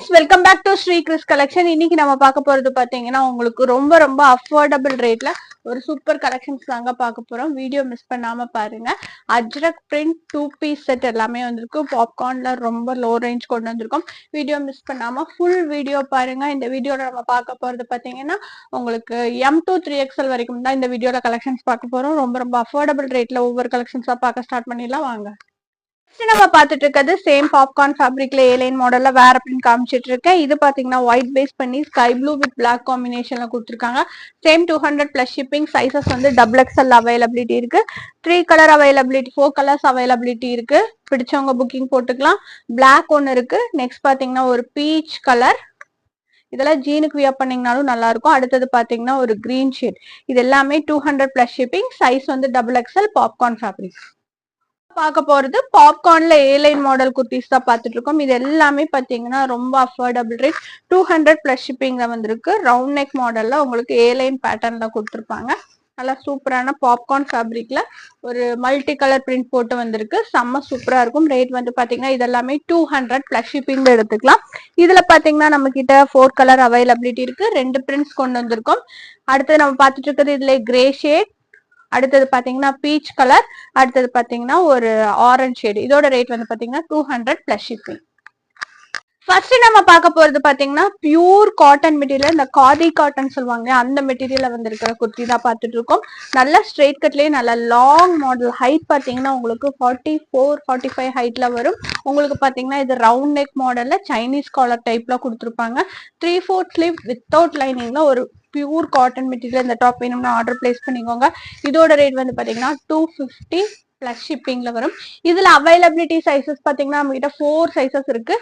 Friends, welcome back to Shri Kris collection. இன்னைக்கு நம்ம பார்க்க போறது பாத்தீங்கன்னா உங்களுக்கு ரொம்ப ரொம்ப அஃபோர்டபுள் ரேட்ல ஒரு சூப்பர் கலெக்ஷன்ஸ் தாங்க பார்க்க போறோம். வீடியோ மிஸ் பண்ணாம பாருங்க. அஜ்ரக் பிரிண்ட் 2 பீஸ் செட் எல்லாமே வந்திருக்கு. பாப்கார்ன்ல ரொம்ப லோ ரேஞ்ச் கொண்டு வந்திருக்கோம். வீடியோ மிஸ் பண்ணாம ஃபுல் வீடியோ பாருங்க. இந்த வீடியோல நம்ம பார்க்க போறது பாத்தீங்கன்னா உங்களுக்கு M to 3XL வரைக்கும் தான் இந்த வீடியோல கலெக்ஷன்ஸ் பார்க்க போறோம். ரொம்ப ரொம்ப அஃபோர்டபுள் ரேட்ல ஒவ்வொரு கலெக்ஷன்ஸா பார்க்க ஸ்டார்ட் பண்ணிடலாம் வாங்க. நம்ம பாத்துட்டு இருக்கிறது சேம் பாப்கார்ன் ஃபேப்ரிக்ல ஏலைன் மாடல்ல வேற பிரிண்ட் காமிச்சிட்டு இருக்கேன். இது பாத்தீங்கன்னா ஒயிட் பேஸ் பண்ணி ஸ்கை ப்ளூ வித் பிளாக் காம்பினேஷன்ல கொடுத்துருக்காங்க. Same 200+ shipping. சைசஸ் வந்து XXL அவைலபிலிட்டி இருக்கு. 3 கலர் அவைலபிலிட்டி, 4 கலர்ஸ் அவைலபிலிட்டி இருக்கு. பிடிச்சவங்க புக்கிங் போட்டுக்கலாம். பிளாக் ஒன்னு இருக்கு. நெக்ஸ்ட் பாத்தீங்கன்னா ஒரு பீச் கலர். இதெல்லாம் ஜீனுக்கு வியர் பண்ணீங்கனாலும் நல்லா இருக்கும். அடுத்தது பாத்தீங்கன்னா ஒரு கிரீன் ஷேட். இது எல்லாமே 200+ ஷிப்பிங். சைஸ் வந்து XXL பாப்கார்ன் ஃபேப்ரிக். பார்க்க போறது பாப்கார்ன்ல ஏலைன் மாடல் குர்த்திஸ் தான் பார்த்துட்டு இருக்கோம். இது எல்லாமே பாத்தீங்கன்னா ரொம்ப அஃபோர்டபுள் ரேட். 200+ ஷிப்பிங்ல வந்திருக்கு. ரவுண்ட் நெக் மாடல்ல உங்களுக்கு ஏலைன் பேட்டர்ன்ல கொடுத்துருப்பாங்க. நல்லா சூப்பரான பாப்கார்ன் ஃபேப்ரிக்ல ஒரு மல்டி கலர் பிரிண்ட் போட்டு வந்திருக்கு. செம்ம சூப்பரா இருக்கும். ரேட் வந்து பாத்தீங்கன்னா இதெல்லாமே 200+ ஷிப்பிங்ல எடுத்துக்கலாம். இதுல பாத்தீங்கன்னா நம்ம கிட்ட 4 கலர் அவைலபிலிட்டி இருக்கு. 2 பிரிண்ட்ஸ் கொண்டு வந்திருக்கோம். அடுத்து நம்ம பார்த்துட்டு இருக்கிறது இதுல கிரே ஷேட், அடுத்தது பாத்தீங்கன்னா பீச் கலர், அடுத்தது பாத்தீங்கன்னா ஒரு ஆரஞ்சு ஷேட். இதோட ரேட் வந்து பாத்தீங்கன்னா 200+ ஷிப்பிங். ஃபர்ஸ்ட் நம்ம பார்க்க போறது பாத்தீங்கன்னா பியூர் காட்டன் மெட்டீரியல். இந்த காதி காட்டன் சொல்லுவாங்க, அந்த மெட்டீரியல்ல வந்திருக்கிற குர்த்தி தான் பார்த்துட்டு இருக்கோம். நல்ல ஸ்ட்ரெயிட் கட்லயே நல்ல லாங் மாடல். ஹைட் பாத்தீங்கன்னா உங்களுக்கு 44-45 ஹைட்ல வரும். உங்களுக்கு பாத்தீங்கன்னா இது ரவுண்ட் நெக் மாடல்ல சைனீஸ் காலர் டைப்ல கொடுத்துருப்பாங்க. 3/4 ஸ்லீவ் வித்தவுட் லைனிங்ல ஒரு பியூர் காட்டன் மெட்டீரியல். இந்த டாப் வேணும்னா ஆர்டர் பிளேஸ் பண்ணிக்கோங்க. இதோட ரேட் வந்து பாத்தீங்கன்னா 250+ ஷிப்பிங்ல வரும். இதுல அவைலபிலிட்டி சைசஸ் பாத்தீங்கன்னா நம்ம கிட்ட 4 சைசஸ் இருக்கு.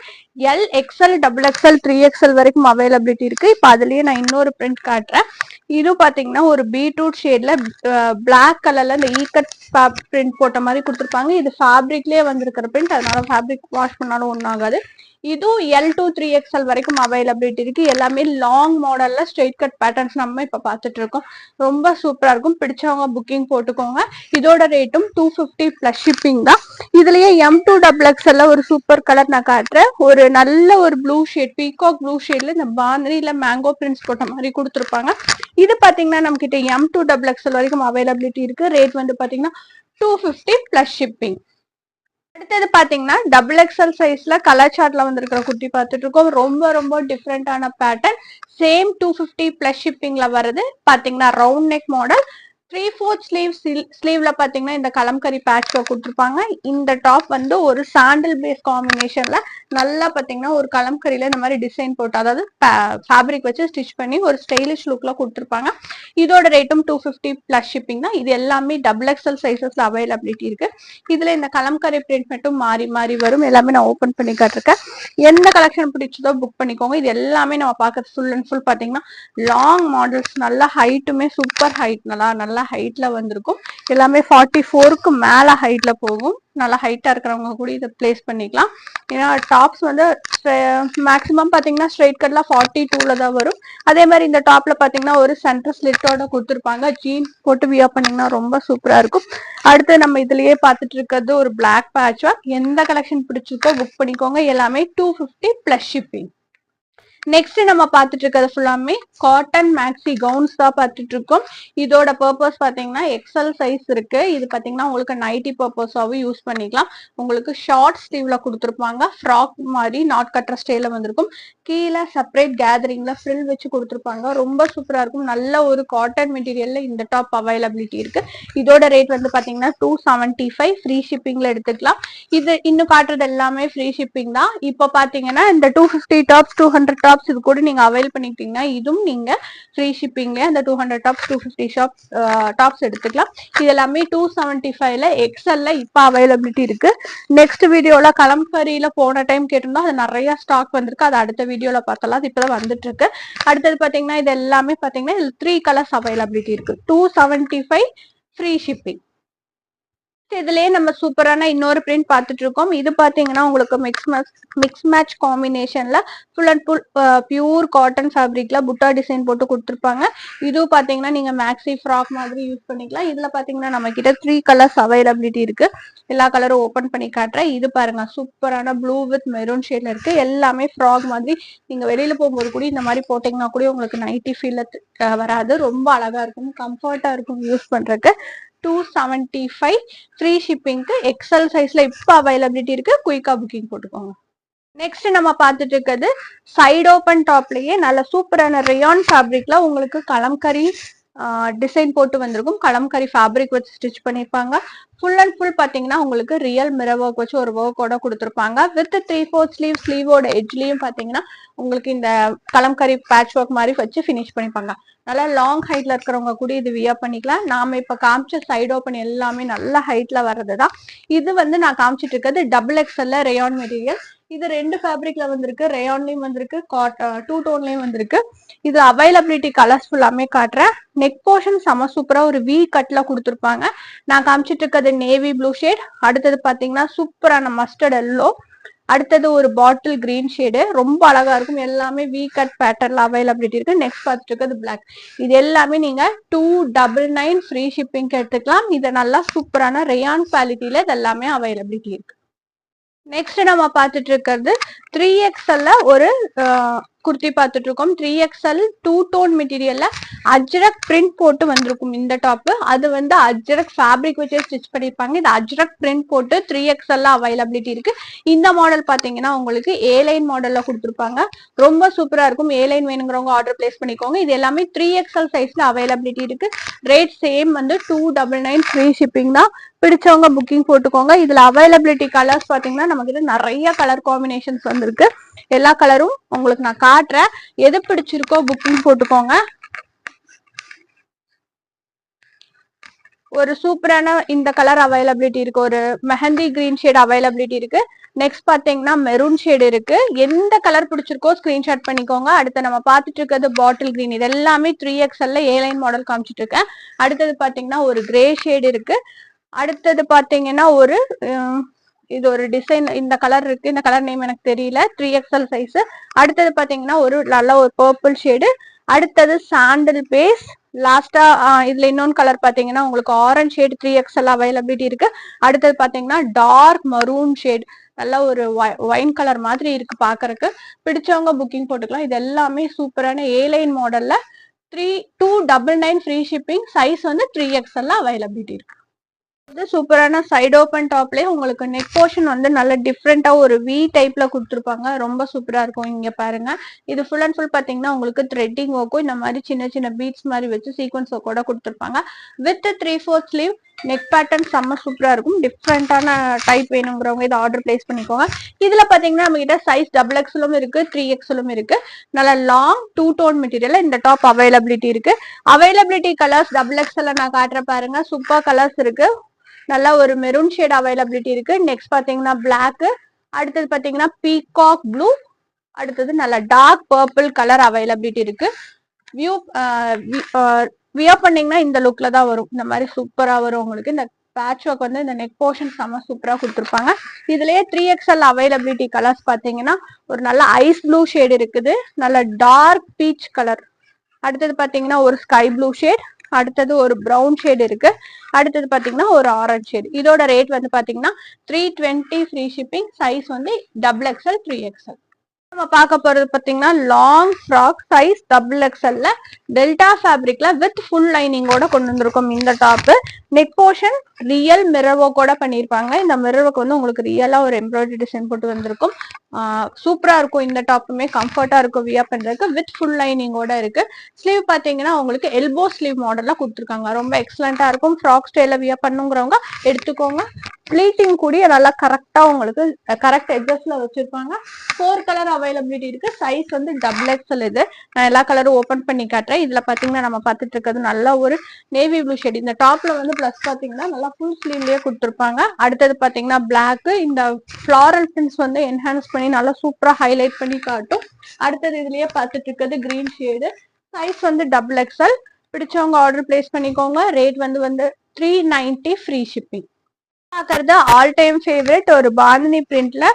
L, XL, XXL, 3XL வரைக்கும் அவைலபிலிட்டி இருக்கு. இப்ப அதுலயே நான் இன்னொரு பிரிண்ட் காட்டுறேன். இது பாத்தீங்கன்னா ஒரு பீட்ரூட் ஷேட்ல பிளாக் கலர்ல இந்த ஈகட் பிரிண்ட் போட்ட மாதிரி கொடுத்துருப்பாங்க. இது ஃபேப்ரிக்லயே வந்திருக்கிற பிரிண்ட், அதனால ஃபேப்ரிக் வாஷ் பண்ணாலும் ஒன்றும் ஆகாது. இதுவும் L to 3XL வரைக்கும் அவைலபிலிட்டி இருக்கு. எல்லாமே லாங் மாடல்ல ஸ்ட்ரெயிட் கட் பேட்டர்ன்ஸ் நம்ம இப்ப பாத்துட்டு இருக்கோம். ரொம்ப சூப்பரா இருக்கும். பிடிச்சவங்க புக்கிங் போட்டுக்கோங்க. இதோட ரேட்டும் 250+ ஷிப்பிங் தான். இதுலயே M to XXL ஒரு சூப்பர் கலர் நான் காட்டுறேன். ஒரு நல்ல ஒரு ப்ளூ ஷேட், பீகாக் ப்ளூ ஷேட்ல இந்த பாந்திரியில மேங்கோ பிரிண்ட்ஸ் போட்ட மாதிரி கொடுத்துருப்பாங்க. இது பாத்தீங்கன்னா நம்ம கிட்ட M to XXL வரைக்கும் அவைலபிலிட்டி இருக்கு. ரேட் வந்து பாத்தீங்கன்னா 250+ ஷிப்பிங். அடுத்தது பாத்தீங்கன்னா XXL சைஸ்ல கலர் சார்ட்ல வந்திருக்கிற குர்த்தி பார்த்துட்டு இருக்கோம். ரொம்ப ரொம்ப டிஃப்ரெண்டான பேட்டர்ன். சேம் 250+ ஷிப்பிங்ல வருது. பாத்தீங்கன்னா ரவுண்ட் நெக் மாடல். 3/4 ஸ்லீவ்ல பாத்தீங்கன்னா இந்த கலம்கரி பேட்ச் கொடுத்துருப்பாங்க. இந்த டாப் வந்து ஒரு சாண்டில் பேஸ் காம்பினேஷன்ல நல்லா பாத்தீங்கன்னா ஒரு கலம்கரியில இந்த மாதிரி டிசைன் போட்டு, அதாவது ஃபேப்ரிக் வச்சு ஸ்டிச் பண்ணி ஒரு ஸ்டைலிஷ் லுக்ல கொடுத்துருப்பாங்க. இதோட ரேட்டும் 250+ ஷிப்பிங் தான். இது எல்லாமே XXL சைசஸ்ல அவைலபிலிட்டி இருக்கு. இதுல இந்த கலம்கரி பிரிண்ட் மட்டும் மாறி மாறி வரும். எல்லாமே நான் ஓபன் பண்ணி காட்டிருக்கேன். எந்த கலெக்ஷன் பிடிச்சதோ புக் பண்ணிக்கோங்க. இது எல்லாமே நம்ம பாக்குறது ஃபுல் அண்ட் ஃபுல் பாத்தீங்கன்னா லாங் மாடல்ஸ். நல்லா ஹைட்டுமே சூப்பர் ஹைட், நல்லா ஹைட்ல வந்திருக்கும். எல்லாமே 44க்கு மேல ஹைட்ல போகும். நல்லா ஹைட்டா இருக்கிறவங்க கூட இதை பிளேஸ் பண்ணிக்கலாம். ஏன்னா டாப்ஸ் வந்து மேக்சிமம் பாத்தீங்கன்னா ஸ்ட்ரெயிட் கட்ல 42ல தான் வரும். அதே மாதிரி இந்த டாப்ல பாத்தீங்கன்னா ஒரு சென்டர் ஸ்லிட்டோட கொடுத்துருப்பாங்க. ஜீன்ஸ் போட்டு வியர் பண்ணீங்கன்னா ரொம்ப சூப்பரா இருக்கும். அடுத்து நம்ம இதுலயே பாத்துட்டு இருக்கிறது ஒரு பிளாக் பேட்ச் ஒர்க். எந்த கலெக்ஷன் பிடிச்சிருக்கோ புக் பண்ணிக்கோங்க. எல்லாமே 250+ ஷிப்பிங். நெக்ஸ்ட் நம்ம பார்த்துட்டு இருக்கிறது ஃபுல்லாமே காட்டன் மேக்ஸி கவுன்ஸ் தான் பார்த்துட்டு இருக்கோம். இதோட பர்பஸ் பாத்தீங்கன்னா XL சைஸ் இருக்கு. இது பாத்தீங்கன்னா உங்களுக்கு நைட்டி பர்பஸாவும் யூஸ் பண்ணிக்கலாம். உங்களுக்கு ஷார்ட் ஸ்லீவ்ல கொடுத்துருப்பாங்க. ஃப்ராக் மாதிரி நாட் கட்டுற ஸ்டைல வந்திருக்கும். கீழே செப்பரேட் கேதரிங்ல ஃப்ரில் வச்சு கொடுத்துருப்பாங்க. ரொம்ப சூப்பரா இருக்கும். நல்ல ஒரு காட்டன் மெட்டீரியல்ல இந்த டாப் அவைலபிலிட்டி இருக்கு. இதோட ரேட் வந்து பாத்தீங்கன்னா 275. ஃப்ரீ ஷிப்பிங்ல எடுத்துக்கலாம். இது இன்னும் காட்டுறது எல்லாமே ஃப்ரீ ஷிப்பிங் தான். இப்போ பாத்தீங்கன்னா இந்த 250 டாப்ஸ், 200 டாப்ஸ் இது கூட நீங்க அவைல் பண்ணிக்கிட்டீங்கன்னா இதுவும் நீங்க ஃப்ரீ ஷிப்பிங்ல அந்த 200 டாப்ஸ், 250 டாப்ஸ் எடுத்துக்கலாம். இது எல்லாமே 275ல XLல இப்ப அவைலபிலிட்டி இருக்கு. நெக்ஸ்ட் வீடியோல கலம்கரியில போன டைம் கேட்டிருந்தோம். அது நிறைய ஸ்டாக் வந்திருக்கு. அது அடுத்த வீடியோல பார்த்தலாம். அது இப்பதான் வந்துட்டு இருக்கு. அடுத்தது பாத்தீங்கன்னா இது எல்லாமே பாத்தீங்கன்னா 3 கலர்ஸ் அவைலபிலிட்டி இருக்கு. 275 ஃப்ரீ ஷிப்பிங். இதுலயே நம்ம சூப்பரான இன்னொரு பிரிண்ட் பார்த்துட்டு இருக்கோம். இது பாத்தீங்கன்னா உங்களுக்கு மிக்ஸ் மேட்ச் காம்பினேஷன்ல full and full pure cotton ஃபேப்ரிக்ல புட்டா டிசைன் போட்டு கொடுத்துருப்பாங்க. இதுவும் பாத்தீங்கன்னா நீங்க மேக்ஸி ஃப்ராக் மாதிரி யூஸ் பண்ணிக்கலாம். இதுல பாத்தீங்கன்னா நம்ம கிட்ட 3 கலர்ஸ் அவைலபிலிட்டி இருக்கு. எல்லா கலரும் ஓபன் பண்ணி காட்டுறேன். இது பாருங்க சூப்பரான ப்ளூ வித் மெரூன் ஷேட்ல இருக்கு. எல்லாமே ஃப்ராக் மாதிரி நீங்க வெளியில போகும்போது கூட இந்த மாதிரி போட்டீங்கன்னா கூட உங்களுக்கு நைட்டி ஃபீல் வராது. ரொம்ப அழகா இருக்கும், கம்ஃபர்ட்டா இருக்கும் யூஸ் பண்றதுக்கு. 275 ஃப்ரீ ஷிப்பிங்க்கு எக்ஸல் சைஸ்ல இப்போ அவைலபிலிட்டி இருக்கு. குயிக்கா புக்கிங் போட்டுக்கோங்க. நெக்ஸ்ட் நம்ம பார்த்துட்டு இருக்கிறது சைடு ஓப்பன் டாப்லயே நல்ல சூப்பரான ரேயான் ஃபேப்ரிக்ல உங்களுக்கு கலம்கரி டிசைன் போட்டு வந்திருக்கும். கலம்கரி ஃபேப்ரிக் வச்சு ஸ்டிச் பண்ணிருப்பாங்க. ஃபுல் அண்ட் ஃபுல் பாத்தீங்கன்னா உங்களுக்கு ரியல் மிரர் ஒர்க் வச்சு ஒரு ஒர்க்கோட கொடுத்துருப்பாங்க. வித் 3/4 ஸ்லீவோட எட்ஜ்லயும் பாத்தீங்கன்னா உங்களுக்கு இந்த கலம்கரி பேட்ச் ஒர்க் மாதிரி வச்சு ஃபினிஷ் பண்ணிப்பாங்க. நல்லா லாங் ஹைட்ல இருக்கிறவங்க கூட இது வியர் பண்ணிக்கலாம். நாம இப்ப காமிச்ச சைடு ஓப்பன் எல்லாமே நல்ல ஹைட்ல வர்றதுதான். இது வந்து நான் காமிச்சிட்டு இருக்கிறது டபுள் எக்ஸ்எல்ல ரேயான் மெட்டீரியல். இது 2 ஃபேப்ரிக்ல வந்திருக்கு. ரேயான்லயும் வந்திருக்கு, 2 டோன்லயும் வந்திருக்கு. இது அவைலபிலிட்டி கலர்ஸ் ஃபுல்லாமே காட்டுறேன். நெக் போர்ஷன் செம சூப்பரா ஒரு வி கட்ல கொடுத்துருப்பாங்க. நான் காமிச்சிட்டு இருக்கிறது நேவி ப்ளூ ஷேட். அடுத்தது பாத்தீங்கன்னா சூப்பரான மஸ்டர்ட் எல்லோ. அடுத்தது ஒரு பாட்டில் கிரீன் ஷேடு. ரொம்ப அழகா இருக்கும். எல்லாமே வி கட் பேட்டர்ல அவைலபிலிட்டி இருக்கு. நெக்ஸ்ட் பார்த்துட்டு இருக்கிறது பிளாக். இது எல்லாமே நீங்க 299 ஃப்ரீ ஷிப்பிங் எடுத்துக்கலாம். இது நல்லா சூப்பரான ரேயான் குவாலிட்டியில இது எல்லாமே அவைலபிலிட்டி இருக்கு. நெக்ஸ்ட் நம்ம பார்த்துட்டு இருக்கிறது 3XL ஒரு குர்த்தி பார்த்துட்டு இருக்கோம். 3XL 2 டோன் மெட்டீரியல்ல அஜ்ரக் பிரிண்ட் போட்டு வந்திருக்கும் இந்த டாப். அது வந்து அஜ்ரக் ஃபேப்ரிக் வச்சு ஸ்டிச் பண்ணிருப்பாங்க. இது அஜ்ரக் பிரிண்ட் போட்டு 3XL அவைலபிலிட்டி இருக்கு. இந்த மாடல் பாத்தீங்கன்னா உங்களுக்கு ஏ லைன் மாடல்ல கொடுத்துருப்பாங்க. ரொம்ப சூப்பரா இருக்கும். ஏ லைன் வேணுங்கிறவங்க ஆர்டர் பிளேஸ் பண்ணிக்கோங்க. இது எல்லாமே 3XL சைஸ்ல அவைலபிலிட்டி இருக்கு. ரேட் சேம் வந்து 299 ஃப்ரீ ஷிப்பிங் தான். பிடிச்சவங்க புக்கிங் போட்டுக்கோங்க. இதுல அவைலபிலிட்டி கலர்ஸ் பாத்தீங்கன்னா நம்ம கிட்ட நிறைய கலர் காம்பினேஷன்ஸ் வந்திருக்கு. எல்லா கலரும் உங்களுக்கு நான் காட்டுறேன். எது பிடிச்சிருக்கோ புக்கிங் போட்டுக்கோங்க. ஒரு சூப்பரான இந்த கலர் அவைலபிலிட்டி இருக்கு. ஒரு மெஹந்தி கிரீன் ஷேட் அவைலபிலிட்டி இருக்கு. நெக்ஸ்ட் பாத்தீங்கன்னா மெரூன் ஷேட் இருக்கு. எந்த கலர் பிடிச்சிருக்கோ ஸ்கிரீன்ஷாட் பண்ணிக்கோங்க. அடுத்து நம்ம பார்த்துட்டு இருக்கிறது பாட்டில் கிரீன். இது எல்லாமே 3XL ஏ லைன் மாடல் காமிச்சிட்டு இருக்கேன். அடுத்தது பாத்தீங்கன்னா ஒரு கிரே ஷேட் இருக்கு. அடுத்தது பாத்தீங்கன்னா ஒரு இது ஒரு டிசைன் இந்த கலர் இருக்கு. இந்த கலர் நேம் எனக்கு தெரியல. 3XL size. அடுத்தது பாத்தீங்கன்னா ஒரு நல்ல ஒரு பர்பிள் ஷேடு. அடுத்தது சாண்டில் பேஸ். லாஸ்டா இதுல இன்னொன்னு கலர் பாத்தீங்கன்னா உங்களுக்கு ஆரஞ்ச் ஷேட் 3XL அவைலபிலிட்டி இருக்கு. அடுத்தது பாத்தீங்கன்னா டார்க் மரூன் ஷேட். நல்ல ஒரு ஒயின் கலர் மாதிரி இருக்கு பாக்குறதுக்கு. பிடிச்சவங்க புக்கிங் போட்டுக்கலாம். இது எல்லாமே சூப்பரான ஏ லைன் மாடல்ல 299 ஃப்ரீ ஷிப்பிங். சைஸ் வந்து 3XL அவைலபிலிட்டி இருக்கு. சூப்பரான சைடு ஓப்பன் டாப்லயே உங்களுக்கு நெக் போர்ஷன் வந்து நல்ல டிஃப்ரெண்டா ஒரு வி டைப்ல கொடுத்துருப்பாங்க. ரொம்ப சூப்பரா இருக்கும். இங்க பாருங்க, இது ஃபுல் அண்ட் ஃபுல் பாத்தீங்கன்னா உங்களுக்கு த்ரெட்டிங் ஒர்க்கும் இந்த மாதிரி சின்ன சின்ன பீட்ஸ் மாதிரி வச்சு சீக்வன்ஸ் ஒர்க்கோட கொடுத்துருப்பாங்க. With 3/4 sleeve. நெக் பேட்டர்ன் செம்ம சூப்பரா இருக்கும். டிஃப்ரெண்டான டைப் வேணுங்கிறவங்க இதை ஆர்டர் பிளேஸ் பண்ணிக்கோங்க. இதுல பாத்தீங்கன்னா நம்ம கிட்ட சைஸ் XXL இருக்கு, 3XL இருக்கு. நல்ல லாங் 2 டோன் மெட்டீரியல் இந்த டாப் அவைலபிலிட்டி இருக்கு. அவைலபிலிட்டி கலர்ஸ் XXL நான் காட்டுற பாருங்க. சூப்பர் கலர்ஸ் இருக்கு. நல்லா ஒரு மெரூன் ஷேட் அவைலபிலிட்டி இருக்கு. நெக்ஸ்ட் பாத்தீங்கன்னா பிளாக். அடுத்தது பாத்தீங்கன்னா பீகாக் ப்ளூ. அடுத்தது நல்ல டார்க் பர்பிள் கலர் அவைலபிலிட்டி இருக்கு. வியர் பண்ணீங்கன்னா இந்த லுக்ல தான் வரும். இந்த மாதிரி சூப்பரா வரும் உங்களுக்கு. இந்த பேட்ச் ஒர்க் வந்து இந்த நெக் போர்ஷன் செம்ம சூப்பரா கொடுத்துருப்பாங்க. இதுலயே 3XL அவைலபிலிட்டி கலர்ஸ் பாத்தீங்கன்னா ஒரு நல்ல ஐஸ் ப்ளூ ஷேட் இருக்குது. நல்ல டார்க் பீச் கலர். அடுத்தது பாத்தீங்கன்னா ஒரு ஸ்கை ப்ளூ ஷேட். அடுத்தது ஒரு ப்ரௌன் ஷேட் இருக்கு. அடுத்தது பாத்தீங்கன்னா ஒரு ஆரஞ்ச் ஷேட். இதோட ரேட் வந்து பாத்தீங்கன்னா 320 ஃப்ரீ ஷிப்பிங். சைஸ் வந்து XXL 3XL. நம்ம பார்க்க போறது பாத்தீங்கன்னா long frock size XXL delta ஃபேப்ரிக்ல வித் ஃபுல் லைனிங்கோட கொண்டு வந்திருக்கும் இந்த top. Neck portion real mirror ஒர்க்கோட பண்ணிருப்பாங்க. இந்த மிரர் ஒர்க் வந்து உங்களுக்கு ரியலா ஒரு எம்ப்ராய்டரி டிசைன் போட்டு வந்திருக்கும். சூப்பரா இருக்கும். இந்த டாப்புமே கம்ஃபர்ட்டா இருக்கும் வியர் பண்றதுக்கு. வித் ஃபுல் லைனிங்கோட இருக்கு. ஸ்லீவ் பாத்தீங்கன்னா உங்களுக்கு எல்போ ஸ்லீவ் மாடல்ல கொடுத்துருக்காங்க. ரொம்ப எக்ஸலண்டா இருக்கும். ஃப்ராக் ஸ்டைல வியர் பண்ணுங்கிறவங்க எடுத்துக்கோங்க. ப்ளீட்டிங் கூடிய நல்லா கரெக்டா உங்களுக்கு கரெக்ட் எட்ஜஸ்ல வச்சிருப்பாங்க. 4 கலர் அவைலபிலிட்டி இருக்கு. சைஸ் வந்து XXL. இது நான் எல்லா கலரும் ஓபன் பண்ணி காட்டுறேன். இதுல பாத்தீங்கன்னா நம்ம பார்த்துட்டு இருக்கிறது நல்ல ஒரு நேவி ப்ளூ ஷேட். இந்த டாப்ல வந்து பிளஸ் பாத்தீங்கன்னா நல்லா ஃபுல் ஸ்லீவ்லயே கொடுத்துருப்பாங்க. அடுத்தது பாத்தீங்கன்னா பிளாக். இந்த ஃபிளாரல் பிரிண்ட்ஸ் வந்து என்ஹான்ஸ் பண்ணி நல்லா சூப்பரா ஹைலைட் பண்ணி காட்டும். அடுத்தது இதுலயே பார்த்துட்டு இருக்கிறது கிரீன் ஷேடு. சைஸ் வந்து XXL. பிடிச்சவங்க ஆர்டர் பிளேஸ் பண்ணிக்கோங்க. ரேட் வந்து 390 ஃப்ரீ ஷிப்பிங். பாக்குறது ஆல் டைம் ஃபேவரட் ஒரு பாந்தினி பிரிண்ட்ல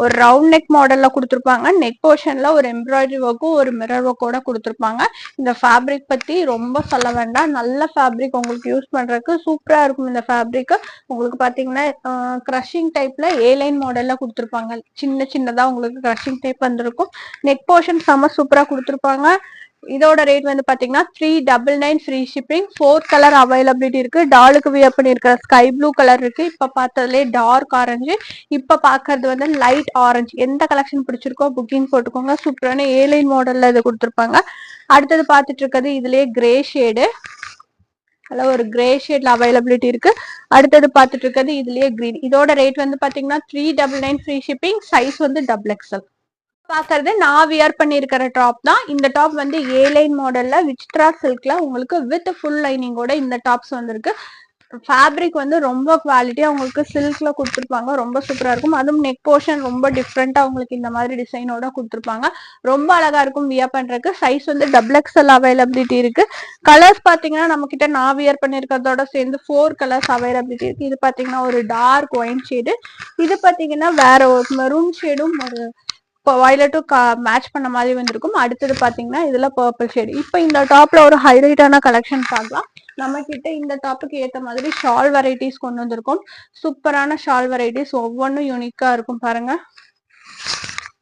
ஒரு ரவுண்ட் நெக் மாடல்ல கொடுத்துருப்பாங்க. நெக் போர்ஷன்ல ஒரு எம்ப்ராய்டரி ஒர்க்கும் ஒரு மிரர் ஒர்க்கோட கொடுத்துருப்பாங்க. இந்த ஃபேப்ரிக் பத்தி ரொம்ப சொல்ல வேண்டாம். நல்ல ஃபேப்ரிக், உங்களுக்கு யூஸ் பண்றதுக்கு சூப்பரா இருக்கும். இந்த ஃபேப்ரிக் உங்களுக்கு பாத்தீங்கன்னா கிரஷிங் டைப்ல ஏலைன் மாடல்ல கொடுத்துருப்பாங்க. சின்ன சின்னதா உங்களுக்கு கிரஷிங் டைப் வந்திருக்கும். நெக் போர்ஷன் செம்ம சூப்பரா கொடுத்துருப்பாங்க. இதோட ரேட் வந்து பாத்தீங்கன்னா 399 ஃப்ரீ ஷிப்பிங். 4 கலர் அவைலபிலிட்டி இருக்கு. டாலுக்கு வியர் பண்ணிருக்கிற ஸ்கை ப்ளூ கலர் இருக்கு. இப்ப பார்த்ததுலேயே டார்க் ஆரஞ்சு, இப்ப பாக்குறது வந்து லைட் ஆரஞ்சு. எந்த கலெக்ஷன் பிடிச்சிருக்கோ புக்கிங் போட்டுக்கோங்க. சூப்பரான ஏலைன் மாடல்ல இது கொடுத்துருப்பாங்க. அடுத்தது பாத்துட்டு இருக்கிறது இதுலயே கிரே ஷேடு, ஒரு கிரே ஷேட்ல அவைலபிலிட்டி இருக்கு. அடுத்தது பாத்துட்டு இருக்கிறது இதுலயே கிரீன். இதோட ரேட் வந்து பாத்தீங்கன்னா 399 ஃப்ரீ ஷிப்பிங். சைஸ் வந்து XXL. பாக்குறது நான் வியர் பண்ணிருக்கிற டாப் தான். இந்த டாப் வந்து ஏலைன் மாடல்ல விசித்ரா சில்க்ல உங்களுக்கு வித் ஃபுல் லைனிங்கோட இந்த டாப்ஸ் வந்திருக்கு. ஃபேப்ரிக் வந்து ரொம்ப குவாலிட்டியா உங்களுக்கு சில்க்ல கொடுத்துருப்பாங்க. ரொம்ப சூப்பரா இருக்கும். அதுவும் நெக் போர்ஷன் ரொம்ப டிஃப்ரெண்டா உங்களுக்கு இந்த மாதிரி டிசைனோட கொடுத்துருப்பாங்க. ரொம்ப அழகா இருக்கும் வியர் பண்றதுக்கு. சைஸ் வந்து XXL அவைலபிலிட்டி இருக்கு. கலர்ஸ் பாத்தீங்கன்னா நம்ம கிட்ட நான் வியர் பண்ணிருக்கிறதோட சேர்ந்து 4 கலர்ஸ் அவைலபிலிட்டி இருக்கு. இது பாத்தீங்கன்னா ஒரு டார்க் ஒயின் ஷேடு, இது பாத்தீங்கன்னா வேற ஒரு மெரூன் ஷேடும் ஒரு வயலட்டும் மேட்ச் பண்ண மாதிரி வந்திருக்கும். அடுத்தது பாத்தீங்கன்னா இதுல பர்பிள் ஷேடு. இப்ப இந்த டாப்ல ஒரு ஹைலைட்டான கலெக்ஷன் பார்க்கலாம். நம்ம கிட்ட இந்த டாப்புக்கு ஏத்த மாதிரி ஷால் வெரைட்டிஸ் கொண்டு வந்திருக்கோம். சூப்பரான ஷால் வெரைட்டிஸ், ஒவ்வொன்றும் யூனிக்கா இருக்கும் பாருங்க.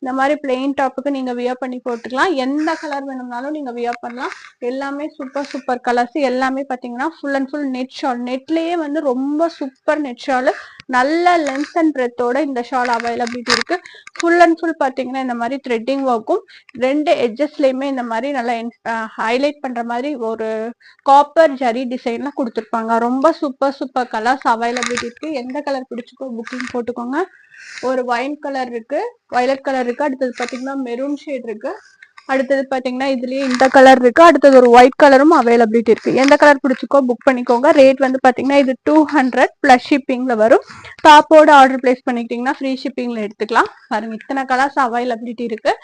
இந்த மாதிரி பிளெயின் டாப்புக்கு நீங்க வியர் பண்ணி போட்டுக்கலாம். எந்த கலர் வேணும்னாலும் நீங்க வியர் பண்ணலாம். எல்லாமே சூப்பர் சூப்பர் கலர்ஸ். எல்லாமே பாத்தீங்கன்னா full and full net shawl. நெட்லயே வந்து ரொம்ப சூப்பர் நெட் ஷால், நல்ல லென்த் அண்ட் பிரெத்தோட இந்த ஷால் அவைலபிலிட்டி இருக்கு. ஃபுல் அண்ட் ஃபுல் பாத்தீங்கன்னா இந்த மாதிரி த்ரெட்டிங் ஒர்க்கும், ரெண்டு எட்ஜஸ்லயுமே இந்த மாதிரி நல்லா ஹைலைட் பண்ற மாதிரி ஒரு காப்பர் ஜரி டிசைன்ல கொடுத்துருப்பாங்க. ரொம்ப சூப்பர் சூப்பர் கலர்ஸ் அவைலபிலிட்டி இருக்கு. எந்த கலர் பிடிச்சிக்கோ புக்கிங் போட்டுக்கோங்க. ஒரு ஒயின் கலர் இருக்கு, வயலட் கலர் இருக்கு, அடுத்தது பாத்தீங்கன்னா மெரூன் ஷேட் இருக்கு, அடுத்தது பாத்தீங்கன்னா இதுலயே இந்த கலர் இருக்கு, அடுத்தது ஒரு ஒயிட் கலரும் அவைலபிலிட்டி இருக்கு. எந்த கலர் பிடிச்சிக்கோ புக் பண்ணிக்கோங்க. ரேட் வந்து பாத்தீங்கன்னா இது 200 பிளஸ் ஷிப்பிங்ல வரும். டாப்போட ஆர்டர் பிளேஸ் பண்ணிக்கிட்டீங்கன்னா ஃப்ரீ ஷிப்பிங்ல எடுத்துக்கலாம். பாருங்க இத்தனை கலர்ஸ் அவைலபிலிட்டி இருக்கு.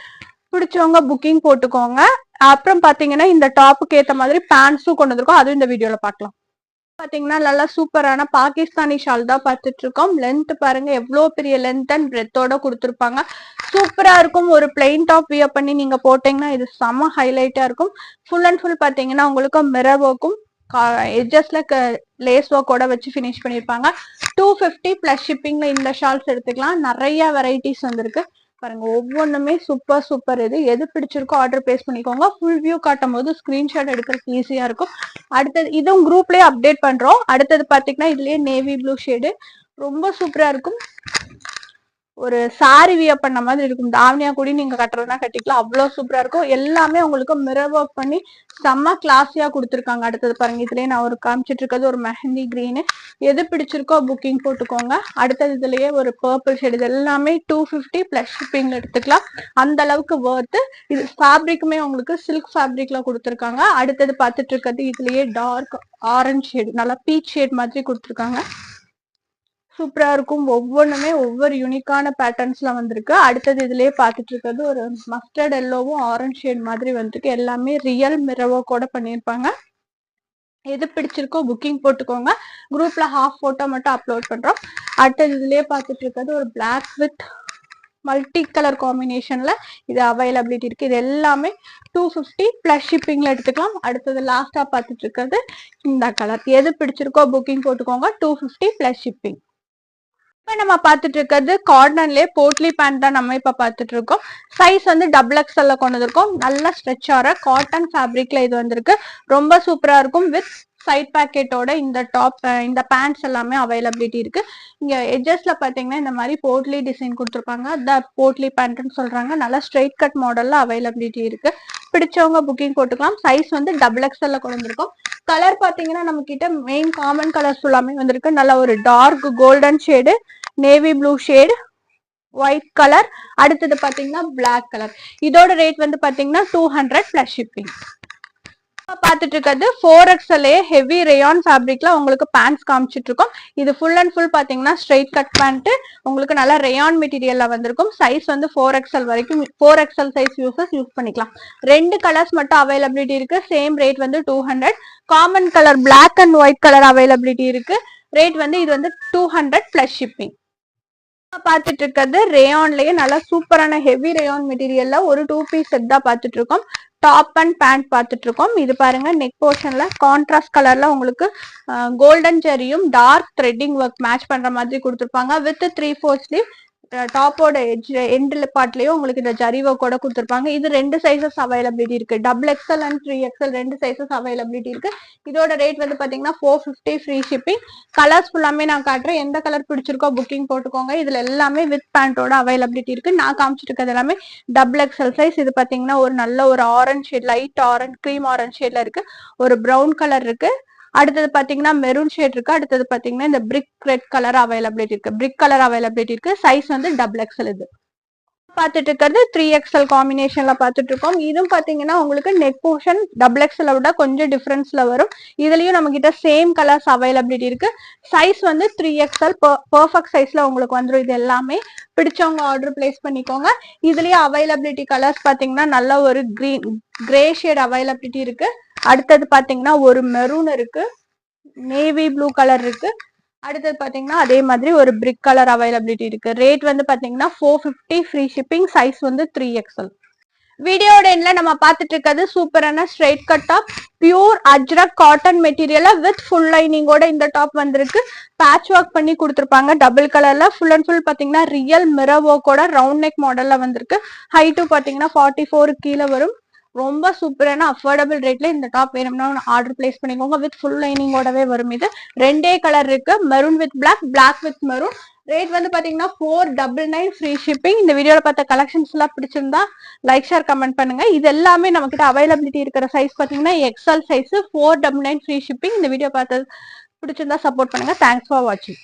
பிடிச்சவங்க புக்கிங் போட்டுக்கோங்க. அப்புறம் பாத்தீங்கன்னா இந்த டாப்புக்கு ஏத்த மாதிரி பேண்ட்ஸும் கொண்டு வந்திருக்கோம். அதுவும் இந்த வீடியோல பாக்கலாம். பாத்தீங்கன்னா நல்லா சூப்பரான பாகிஸ்தானி ஷால் தான் பார்த்துட்டு இருக்கோம். லென்த் பாருங்க எவ்வளவு பெரிய லென்த் அண்ட் பிரெத்தோட கொடுத்துருப்பாங்க. சூப்பரா இருக்கும். ஒரு பிளைன் டாப் வியர் பண்ணி நீங்க போட்டீங்கன்னா இது செம ஹைலைட்டா இருக்கும். ஃபுல் அண்ட் ஃபுல் பாத்தீங்கன்னா உங்களுக்கு மிரர் ஒர்க்கும் எட்ஜஸ்ல லேஸ் ஒர்க்கோட வச்சு ஃபினிஷ் பண்ணிருப்பாங்க. 250 பிளஸ் ஷிப்பிங்ல இந்த ஷால்ஸ் எடுத்துக்கலாம். நிறைய வெரைட்டிஸ் வந்திருக்கு பாருங்க. ஒவ்வொன்றுமே சூப்பர் சூப்பர். எது பிடிச்சிருக்கோ ஆர்டர் பிளேஸ் பண்ணிக்கோங்க. ஃபுல் வியூ காட்டும் போது ஸ்கிரீன்ஷாட் எடுக்கிறதுக்கு ஈஸியா இருக்கும். அடுத்தது இதுவும் குரூப்லயே அப்டேட் பண்றோம். அடுத்தது பாத்தீங்கன்னா இதுலயே நேவி ப்ளூ ஷேடு ரொம்ப சூப்பரா இருக்கும். ஒரு சாரி வியர் பண்ண மாதிரி இருக்கும். தாவணியா கூட நீங்க கட்டுறதுனா கட்டிக்கலாம். அவ்வளவு சூப்பரா இருக்கும். எல்லாமே உங்களுக்கு மிரர் ஒர்க் பண்ணி செம்ம கிளாஸியா கொடுத்துருக்காங்க. அடுத்தது பாருங்க இதுலயே நான் ஒரு காமிச்சிட்டு இருக்கிறது ஒரு மெஹந்தி கிரீனு. எது பிடிச்சிருக்கோ புக்கிங் போட்டுக்கோங்க. அடுத்தது இதுலயே ஒரு பர்பிள் ஷேடு. இது எல்லாமே 250 பிளஸ் ஷிப்பிங்ல எடுத்துக்கலாம். அந்த அளவுக்கு வர்த்து. இது ஃபேப்ரிக்குமே உங்களுக்கு சில்க் ஃபேப்ரிக்ல கொடுத்துருக்காங்க. அடுத்தது பார்த்துட்டு இருக்கிறது இதுலயே டார்க் ஆரஞ்சு ஷேடு, நல்லா பீச் ஷேட் மாதிரி கொடுத்துருக்காங்க. சூப்பரா இருக்கும். ஒவ்வொன்றுமே ஒவ்வொரு யூனிக்கான பேட்டர்ன்ஸ்ல வந்திருக்கு. அடுத்தது இதுலயே பார்த்துட்டு இருக்கிறது ஒரு மஸ்டர்ட் எல்லோவும் ஆரஞ்சு ஷேட் மாதிரி வந்திருக்கு. எல்லாமே ரியல் மிரர் ஒர்க்கோட பண்ணியிருப்பாங்க. எது பிடிச்சிருக்கோ புக்கிங் போட்டுக்கோங்க. குரூப்ல ஹாஃப் போட்டோ மட்டும் அப்லோட் பண்றோம். அடுத்தது இதுலயே பார்த்துட்டு இருக்கிறது ஒரு பிளாக் வித் மல்டி கலர் காம்பினேஷன்ல இது அவைலபிலிட்டி இருக்கு. இது எல்லாமே 250 பிளஸ் ஷிப்பிங்ல எடுத்துக்கலாம். அடுத்தது லாஸ்டா பார்த்துட்டு இருக்கிறது இந்த கலர். எது பிடிச்சிருக்கோ புக்கிங் போட்டுக்கோங்க. 250 பிளஸ் ஷிப்பிங். இப்ப நம்ம பாத்துட்டு இருக்கிறது காட்டன்லயே போட்லி பேண்ட் தான் நம்ம இப்ப பாத்துட்டு இருக்கோம். சைஸ் வந்து XXL கொண்டு வந்திருக்கோம். நல்ல ஸ்ட்ரெச் ஆற காட்டன் ஃபேப்ரிக்ல இது வந்திருக்கு. ரொம்ப சூப்பரா இருக்கும். வித் சைட் பாக்கெட்டோட இந்த டாப் இந்த பேண்ட்ஸ் எல்லாமே அவைலபிலிட்டி இருக்கு. இங்க எட்ஜஸ்ல பாத்தீங்கன்னா இந்த மாதிரி போட்லி டிசைன் கொடுத்துருப்பாங்க. போட்லி பேண்ட்னு சொல்றாங்க. நல்லா ஸ்ட்ரெயிட் கட் மாடல்ல அவைலபிலிட்டி இருக்கு. பிடிச்சவங்க புக்கிங் போட்டுக்கலாம். சைஸ் வந்து XXL கொண்டு வந்திருக்கோம். கலர் பாத்தீங்கன்னா நம்ம கிட்ட மெயின் காமன் கலர்ஸ் எல்லாமே வந்திருக்கு. நல்ல ஒரு dark golden shade, navy blue shade, white colour, அடுத்தது பாத்தீங்கன்னா பிளாக் கலர். இதோட ரேட் வந்து பாத்தீங்கன்னா 200 பிளஸ் ஷிப்பிங். பாத்துட்டு இருக்கிறது 4XL ஹெவி ரேயான் ஃபேப்ரிக்ல உங்களுக்கு பேண்ட்ஸ் காமிச்சிட்டு இருக்கோம். இது ஃபுல் அண்ட் ஃபுல் பாத்தீங்கன்னா ஸ்ட்ரெயிட் கட் பேண்ட் உங்களுக்கு நல்லா ரேயான் மெட்டீரியல்ல வந்திருக்கும். சைஸ் வந்து 4XL வரைக்கும் 4XL சைஸ் யூஸ் பண்ணிக்கலாம். ரெண்டு கலர்ஸ் மட்டும் அவைலபிலிட்டி இருக்கு. சேம் ரேட் வந்து 200. Common colour black and white colour availability இருக்கு. ரேட் வந்து இது வந்து 200 பிளஸ் ஷிப்பிங். பாத்துட்டு இருக்கிறது ரேயான்லயே நல்லா சூப்பரான ஹெவி ரேயான் மெட்டீரியல்ல ஒரு 2 பீஸ் செட் தான் பாத்துட்டு இருக்கோம். டாப் அண்ட் பேண்ட் பாத்துட்டு இருக்கோம். இது பாருங்க நெக் போர்ஷன்ல கான்ட்ராஸ்ட் கலர்ல உங்களுக்கு கோல்டன் ஜெரியும் டார்க் த்ரெட்டிங் ஒர்க் மேட்ச் பண்ற மாதிரி கொடுத்துருப்பாங்க. With 3/4 sleeve. டாப்போட எட்ஜ் எண்ட் பார்ட்லயும் உங்களுக்கு இந்த ஜரி ஒர்க் கூட கொடுத்துருப்பாங்க. இது 2 சைசஸ் அவைலபிலிட்டி இருக்கு. XXL and 3XL 2 sizes availability இருக்கு. இதோட ரேட் வந்து பாத்தீங்கன்னா 450 ஃப்ரீ ஷிப்பிங். கலர்ஸ் ஃபுல்லாமே நான் காட்டுறேன். எந்த கலர் பிடிச்சிருக்கோ புக்கிங் போட்டுக்கோங்க. இதுல எல்லாமே வித் பேண்டோட அவைலபிலிட்டி இருக்கு. நான் காமிச்சிட்டு இருக்கிறது எல்லாமே XXL சைஸ். இது பாத்தீங்கன்னா ஒரு நல்ல ஒரு orange shade, light orange cream orange ஷேட்ல இருக்கு. ஒரு பிரவுன் கலர் இருக்கு. அடுத்தது பாத்தீங்கன்னா மெரூன் ஷேட் இருக்கு. அடுத்தது பாத்தீங்கன்னா இந்த பிரிக் ரெட் கலர் அவைலபிலிட்டி இருக்கு. பிரிக் கலர் அவைலபிலிட்டி இருக்கு. சைஸ் வந்து XXL. இது பாத்துட்டு இருக்கிறது 3XL காம்பினேஷன்ல பாத்துட்டு இருக்கோம். இதுவும் பாத்தீங்கன்னா உங்களுக்கு நெக் போர்ஷன் XXL விட கொஞ்சம் டிஃபரன்ஸ்ல வரும். இதுலயும் நம்ம கிட்ட சேம் கலர்ஸ் அவைலபிலிட்டி இருக்கு. சைஸ் வந்து 3XL பெர்ஃபெக்ட் சைஸ்ல உங்களுக்கு வந்துடும். இது எல்லாமே பிடிச்சவங்க ஆர்டர் பிளேஸ் பண்ணிக்கோங்க. இதுலயே அவைலபிலிட்டி கலர்ஸ் பாத்தீங்கன்னா நல்ல ஒரு கிரே ஷேட் அவைலபிலிட்டி இருக்கு. அடுத்தது பாத்தீங்கன்னா ஒரு மெரூன் இருக்கு, நேவி ப்ளூ கலர் இருக்கு. அடுத்தது பாத்தீங்கன்னா அதே மாதிரி ஒரு பிரிக் கலர் அவைலபிலிட்டி இருக்கு. ரேட் வந்து பாத்தீங்கன்னா 450 ஃப்ரீ ஷிப்பிங். சைஸ் வந்து 3XL. வீடியோட எண்ட்ல நம்ம பாத்துட்டு இருக்கிறது சூப்பரான straight cut top, pure ajrakh cotton material with full லைனிங்கோட இந்த டாப் வந்திருக்கு. பேட்ச் ஒர்க் பண்ணி கொடுத்துருப்பாங்க டபுள் கலர்ல. ஃபுல் அண்ட் ஃபுல் பாத்தீங்கன்னா ரியல் மிரர் ஒர்க்கோட ரவுண்ட் நெக் மாடல்ல வந்திருக்கு. ஹைட்டு பாத்தீங்கன்னா 44 கீழே வரும். ரொம்ப சூப்பரான அஃபோர்டபுள் ரேட்ல இந்த டாப் வேணும்னா ஆர்டர் பிளேஸ் பண்ணிக்கோங்க. வித் ஃபுல் லைனிங்கோடவே வரும். இது 2 கலர் இருக்கு, maroon with black, black with maroon. Rate வந்து பாத்தீங்கன்னா 499 ஃப்ரீ ஷிப்பிங். இந்த வீடியோல பார்த்த கலெக்ஷன்ஸ் எல்லாம் பிடிச்சிருந்தா லைக் ஷேர் கமெண்ட் பண்ணுங்க. இது எல்லாமே நம்ம கிட்ட அவைலபிலிட்டி இருக்கிற சைஸ் பாத்தீங்கன்னா XL சைஸ். 499 free shipping. இந்த வீடியோ பார்த்தது பிடிச்சிருந்தா சப்போர்ட் பண்ணுங்க. தேங்க்ஸ் ஃபார் வாட்சிங்.